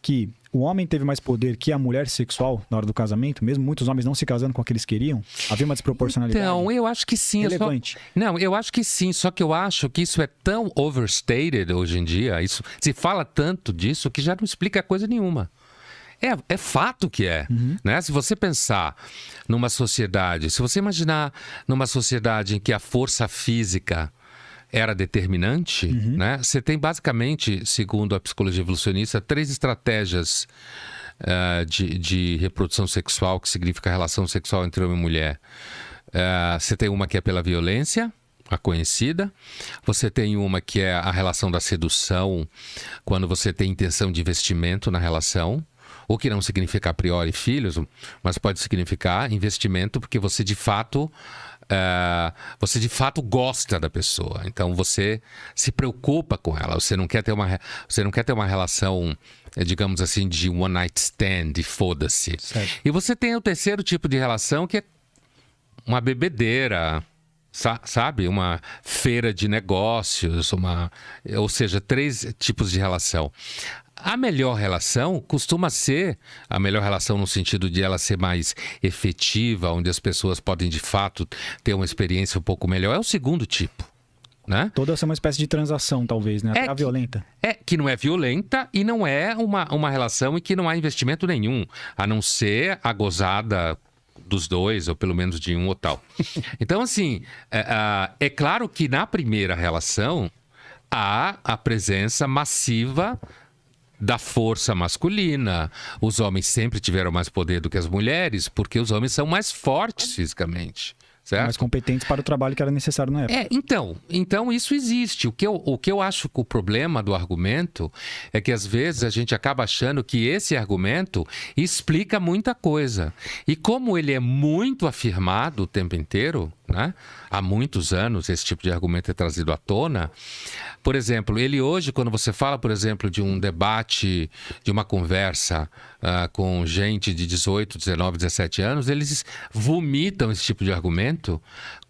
que o homem teve mais poder que a mulher sexual na hora do casamento, mesmo muitos homens não se casando com o que eles queriam? Havia uma desproporcionalidade? Então, eu acho que sim. Relevante. Não, eu acho que sim, só que eu acho que isso é tão overstated hoje em dia, isso se fala tanto disso que já não explica coisa nenhuma. É fato que é, né? Se você pensar numa sociedade, se você imaginar numa sociedade em que a força física era determinante, né? Você tem basicamente, segundo a psicologia evolucionista, 3 estratégias de reprodução sexual, que significa relação sexual entre homem e mulher. Você tem uma que é pela violência, a conhecida. Você tem uma que é a relação da sedução, quando você tem intenção de investimento na relação. O que não significa a priori filhos, mas pode significar investimento porque você de fato gosta da pessoa. Então você se preocupa com ela. Você não quer ter uma relação, digamos assim, de one night stand, e foda-se. Certo. E você tem o terceiro tipo de relação, que é uma bebedeira, sabe? Uma feira de negócios, ou seja, 3 tipos de relação. A melhor relação costuma ser, a melhor relação no sentido de ela ser mais efetiva, onde as pessoas podem de fato ter uma experiência um pouco melhor, é o segundo tipo, né? Toda essa é uma espécie de transação, talvez, né? Até a violenta. Que não é violenta e não é uma relação em que não há investimento nenhum, a não ser a gozada dos dois, ou pelo menos de um ou tal. Então, assim, é claro que na primeira relação há a presença massiva da força masculina. Os homens sempre tiveram mais poder do que as mulheres, porque os homens são mais fortes fisicamente. Certo? Mais competentes para o trabalho que era necessário na época. Então isso existe. O que eu acho que o problema do argumento é que às vezes a gente acaba achando que esse argumento explica muita coisa. E como ele é muito afirmado o tempo inteiro, né? Há muitos anos esse tipo de argumento é trazido à tona. Por exemplo, ele hoje, quando você fala, por exemplo, de um debate, de uma conversa com gente de 18, 19, 17 anos, eles vomitam esse tipo de argumento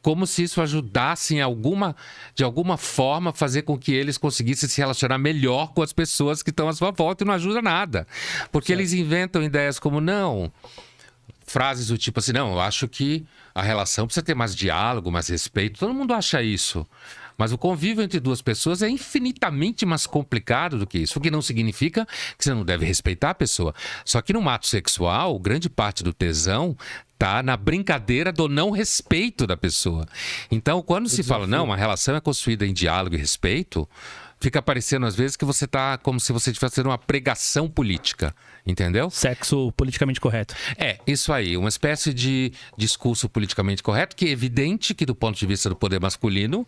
como se isso ajudasse de alguma forma, fazer com que eles conseguissem se relacionar melhor com as pessoas que estão à sua volta, e não ajuda nada. Porque eles inventam ideias como, não... Frases do tipo assim, não, eu acho que a relação precisa ter mais diálogo, mais respeito. Todo mundo acha isso. Mas o convívio entre duas pessoas é infinitamente mais complicado do que isso. O que não significa que você não deve respeitar a pessoa. Só que no ato sexual, grande parte do tesão tá na brincadeira do não respeito da pessoa. Então, quando se fala, não, uma relação é construída em diálogo e respeito, fica parecendo às vezes que você tá como se você estivesse fazendo uma pregação política, entendeu? Sexo politicamente correto. Isso aí, uma espécie de discurso politicamente correto, que é evidente que do ponto de vista do poder masculino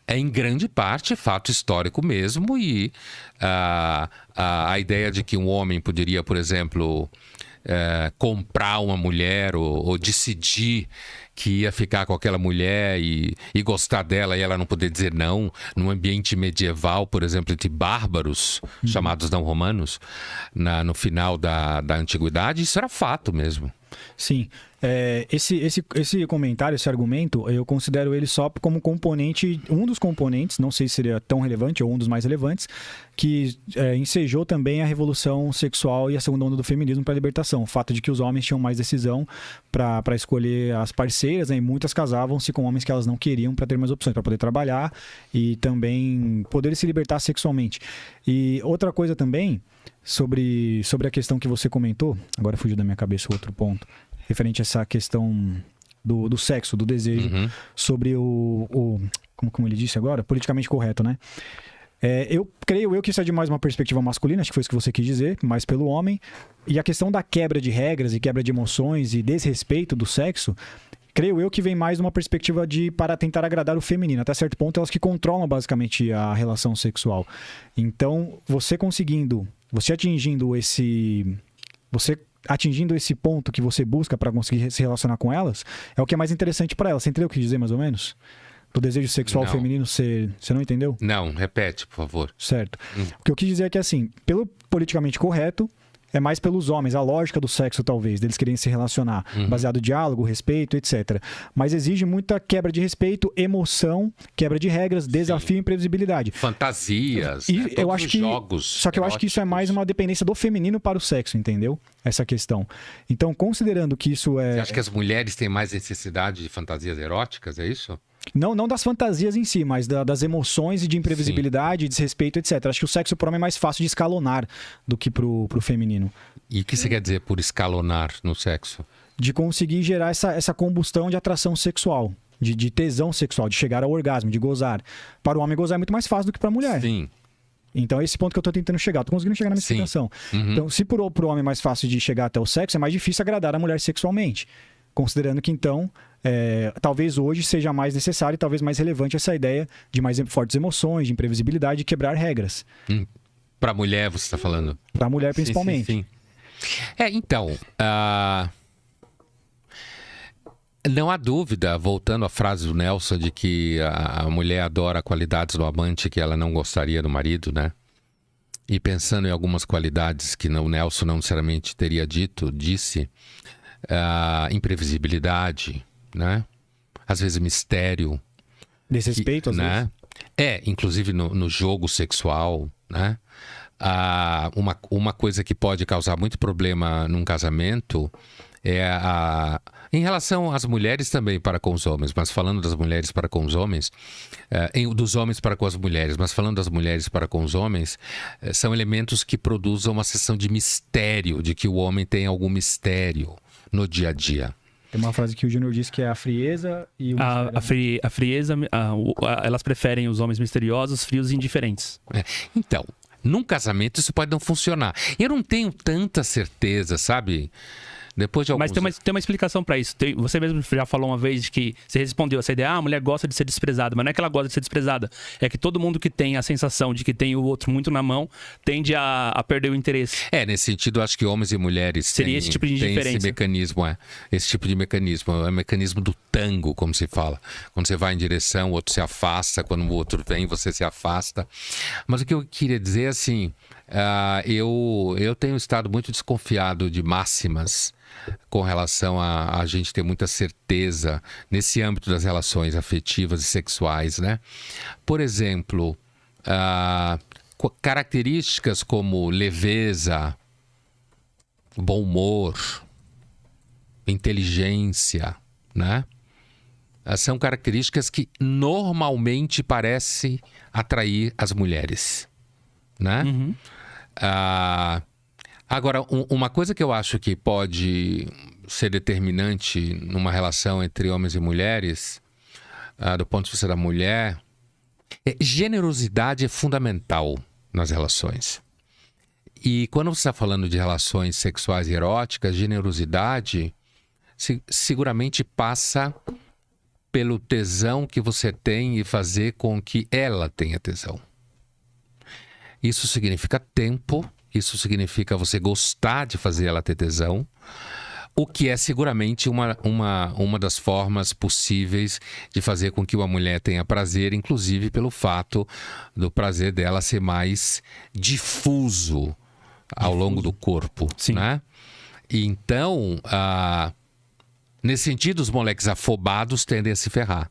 é em grande parte fato histórico mesmo, e a ideia de que um homem poderia, por exemplo, comprar uma mulher ou decidir que ia ficar com aquela mulher e gostar dela e ela não poder dizer não, num ambiente medieval, por exemplo, entre bárbaros, chamados não romanos, no final da antiguidade, isso era fato mesmo. Sim. Esse comentário, esse argumento, eu considero ele só como componente, um dos componentes, não sei se seria tão relevante ou um dos mais relevantes, que ensejou também a revolução sexual e a segunda onda do feminismo para a libertação. O fato de que os homens tinham mais decisão para escolher as parceiras, né, e muitas casavam-se com homens que elas não queriam para ter mais opções, para poder trabalhar e também poder se libertar sexualmente. E outra coisa também, sobre a questão que você comentou, agora fugiu da minha cabeça o outro ponto, referente a essa questão do sexo, do desejo, sobre como ele disse agora, politicamente correto, né? Eu creio que isso é de mais uma perspectiva masculina, acho que foi isso que você quis dizer, mais pelo homem. E a questão da quebra de regras e quebra de emoções e desrespeito do sexo, creio eu que vem mais uma perspectiva para tentar agradar o feminino. Até certo ponto, elas que controlam basicamente a relação sexual. Então, você atingindo esse ponto que você busca para conseguir se relacionar com elas, é o que é mais interessante para elas. Você entendeu o que eu quis dizer, mais ou menos? Do desejo sexual feminino, você não entendeu? Não, repete, por favor. Certo. O que eu quis dizer é que, assim, pelo politicamente correto, é mais pelos homens, a lógica do sexo, talvez, deles querem se relacionar, baseado em diálogo, respeito, etc. Mas exige muita quebra de respeito, emoção, quebra de regras, desafio e imprevisibilidade. Fantasias, E né? eu Todos acho os que, jogos só que eu acho que isso é mais uma dependência do feminino para o sexo, entendeu? Essa questão. Então, considerando que isso Você é... acha que as mulheres têm mais necessidade de fantasias eróticas, é isso? Não das fantasias em si, mas das emoções e de imprevisibilidade, desrespeito, etc. Acho que o sexo pro homem é mais fácil de escalonar do que pro feminino. E o que você quer dizer por escalonar no sexo? De conseguir gerar essa combustão de atração sexual, de tesão sexual, de chegar ao orgasmo, de gozar. Para o homem, gozar é muito mais fácil do que para a mulher. Sim. Então, esse ponto que eu tô tentando chegar. Tô conseguindo chegar na minha Sim. explicação. Então, se pro homem é mais fácil de chegar até o sexo, é mais difícil agradar a mulher sexualmente. Considerando que, então, talvez hoje seja mais necessário e talvez mais relevante essa ideia de mais fortes emoções, de imprevisibilidade e quebrar regras. Para mulher, você está falando? Para a mulher, principalmente. Sim. Então, não há dúvida, voltando à frase do Nelson, de que a mulher adora qualidades do amante que ela não gostaria do marido, né? E pensando em algumas qualidades que o Nelson não necessariamente teria disse, imprevisibilidade, né? Às vezes mistério. Desrespeito, às vezes. Inclusive no jogo sexual, né? Uma coisa que pode causar muito problema num casamento em relação às mulheres também para com os homens, mas falando das mulheres para com os homens, dos homens para com as mulheres, mas falando das mulheres para com os homens, são elementos que produzam uma sensação de mistério, de que o homem tem algum mistério no dia a dia. Tem uma frase que o Júnior disse que é a frieza e o mistério. A frieza, elas preferem os homens misteriosos, frios e indiferentes. Então, num casamento isso pode não funcionar. Eu não tenho tanta certeza, sabe? Depois de alguns... Mas tem uma explicação para isso. Você mesmo já falou uma vez que você respondeu essa ideia, a mulher gosta de ser desprezada, mas não é que ela gosta de ser desprezada, é que todo mundo que tem a sensação de que tem o outro muito na mão tende a perder o interesse. Nesse sentido, acho que homens e mulheres seria esse tipo de indiferença. Esse mecanismo, esse tipo de mecanismo, é o mecanismo do tango, como se fala. Quando você vai em direção, o outro se afasta, quando o outro vem, você se afasta. Mas o que eu queria dizer, assim, eu tenho estado muito desconfiado de máximas com relação a gente ter muita certeza nesse âmbito das relações afetivas e sexuais, né? Por exemplo, características como leveza, bom humor, inteligência, né? São características que normalmente parecem atrair as mulheres, né? Agora, uma coisa que eu acho que pode ser determinante numa relação entre homens e mulheres, do ponto de vista da mulher, generosidade é fundamental nas relações. E quando você está falando de relações sexuais e eróticas, generosidade seguramente passa pelo tesão que você tem e fazer com que ela tenha tesão. Isso significa tempo. Isso significa você gostar de fazer ela ter tesão, o que é seguramente uma das formas possíveis de fazer com que uma mulher tenha prazer, inclusive pelo fato do prazer dela ser mais difuso ao longo do corpo. Sim. Né? E então, nesse sentido, os moleques afobados tendem a se ferrar.